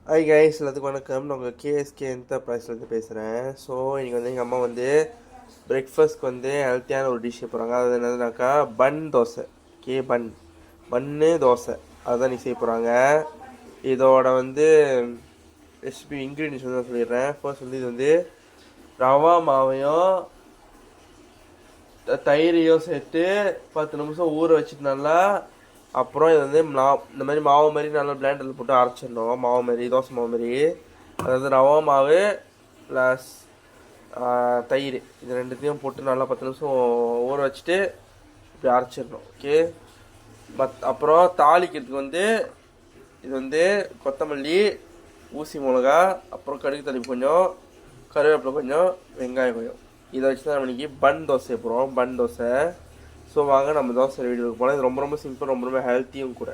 Hi guys, எல்லாத்துக்கும் வணக்கம். நான் உங்கள் கேஎஸ்கே என்டர்பிரைஸ்லேருந்து பேசுகிறேன். ஸோ இன்றைக்கி வந்து எங்கள் அம்மா வந்து பிரேக்ஃபாஸ்ட்க்கு வந்து ஹெல்த்தியான ஒரு டிஷ் போகிறாங்க. அதாவது என்னதுனாக்கா பன் தோசை. பன்னு தோசை அதுதான் நீ செய்ய போகிறாங்க. இதோட வந்து ரெசிபி இன்க்ரீடியன்ஸ் வந்து நான் சொல்லிடுறேன். ஃபர்ஸ்ட் வந்து இது வந்து ரவா மாவையும் தயிரையும் சேர்த்து 10 நிமிஷம் ஊற வச்சுட்டு நல்லா, அப்புறம் இது வந்து இந்த மாதிரி மாவு மாதிரி நல்லா பிளேண்டரில் போட்டு அரைச்சிடணும். மாவு மாதிரி, தோசை மாவு மாதிரி. அதாவது ரவா மாவு ப்ளஸ் தயிர், இது ரெண்டுத்தையும் போட்டு நல்லா 10 நிமிஷம் ஊற வச்சுட்டு இப்படி அரைச்சிடணும். ஓகே. அப்புறம் தாளிக்கிறதுக்கு வந்து இது வந்து கொத்தமல்லி, ஊசி மிளகா, அப்புறம் கடுகு தள்ளி கொஞ்சம், கருவேப்பிலை கொஞ்சம், வெங்காயம் கொஞ்சம், இதை வச்சு தான் நம்ம இன்றைக்கி பன் தோசை போகிறோம். பன் தோசை. ஸோ வாங்க நம்ம தோசை வீடியோக்கு போனால். இது ரொம்ப சிம்பிள், ரொம்ப ஹெல்த்தியும் கூட.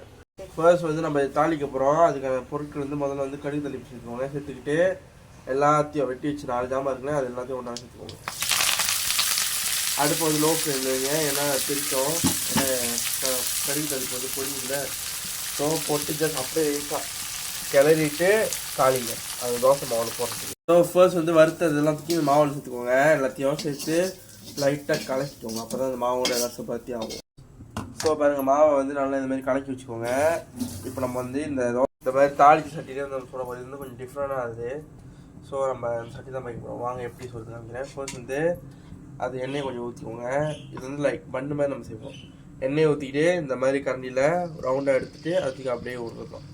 ஃபர்ஸ்ட் வந்து நம்ம தாளிக்க போகிறோம். அதுக்கான பொருட்கள் வந்து முதல்ல வந்து கடுகு தள்ளி சேர்த்துக்கோங்க. சேர்த்துக்கிட்டு எல்லாத்தையும் வெட்டி வச்சு 4 ஜாமான் இருக்குல்ல, அது எல்லாத்தையும் ஒன்றா சேர்த்துக்கோங்க. அடுப்பு வந்து லோ ஃப்ளேமில் வைங்க, ஏன்னா பிரித்தோம். கடுகு தள்ளிப்பு வந்து பொடியில் ஸோ போட்டு ஜஸ்ட் அப்படியே லைட்டாக கிளறிட்டு தாளிங்க அது தோசை மாவில் போடுறதுக்கு. ஸோ ஃபர்ஸ்ட் வந்து வறுத்தது எல்லாத்துக்கும் மாவில் சேர்த்துக்கோங்க. எல்லாத்தையும் சேர்த்து லைட்டாக கலக்கிக்கோங்க. அப்போ தான் அந்த மாவோட ரசம் பற்றி ஆகும். ஸோ பாருங்கள், மாவை வந்து நல்லா இந்த மாதிரி கலக்கி வச்சுக்கோங்க. இப்போ நம்ம வந்து இந்த மாதிரி தாளிச்சு சட்டிலே வந்து நம்ம சொல்ல போது வந்து கொஞ்சம் டிஃப்ரெண்டாக ஆகுது. ஸோ நம்ம சட்டி தான் வைக்கிறோம். வாங்க எப்படி சொல்லுறது காமிக்கிறேன். ஃபர்ஸ்ட் வந்து அது எண்ணெயை கொஞ்சம் ஊற்றிக்கோங்க. இது வந்து லைக் பன்னு மாதிரி நம்ம செய்வோம். எண்ணெயை ஊற்றிக்கிட்டு இந்த மாதிரி கரண்டியில் ரவுண்டாக எடுத்துகிட்டு அதுக்கு அப்படியே விட்றோம்.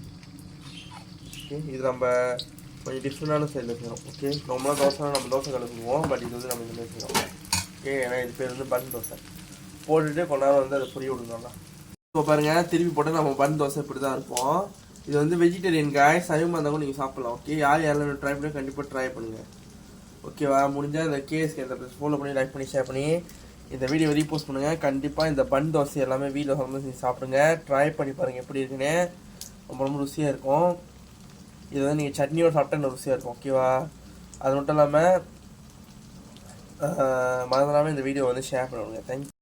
ஓகே. இது நம்ம கொஞ்சம் டிஃப்ரெண்டான ஸ்டைலில் செய்யணும். ஓகே. நம்மளாம் தோசை நம்ம தோசை கலக்குவோம், பட் இது வந்து நம்ம இந்த மாதிரி செய்யணும். ஓகே. ஏன்னா இது பேர் வந்து பன் தோசை. போட்டுட்டு கொஞ்ச நேரம் வந்து அதை பொரிய விடணும்னா. இப்போ பாருங்கள், திருப்பி போட்டு நம்ம பன் தோசை இப்படி தான் இருப்போம். இது வந்து வெஜிடேரியன் காய், சைவமாக இருந்தால் கூட நீங்கள் சாப்பிட்லாம். ஓகே. யாரெல்லாம் ட்ரை பண்ணி கண்டிப்பாக ட்ரை பண்ணுங்கள். ஓகேவா? முடிஞ்சால் இந்த கேஎஸ்கே என்டர்பிரைஸ் ஃபாலோ பண்ணி, லைக் பண்ணி, ஷேர் பண்ணி இந்த வீடியோ ரீபோஸ்ட் பண்ணுங்கள். கண்டிப்பாக இந்த பன் தோசை எல்லாமே வீட்டில் சமைச்சு சாப்பிடுங்க. ட்ரை பண்ணி பாருங்கள் எப்படி இருக்குன்னு. ரொம்ப ருசியாக இருக்கும். இது வந்து நீங்கள் சட்னியோடு சாப்பிட்டா இன்னும் ருசியாக இருக்கும். ஓகேவா? அது மட்டும் இல்லாமல் மறந்துடாமல் இந்த வீடியோ வந்து ஷேர் பண்ணுவாங்க. தேங்க்யூ.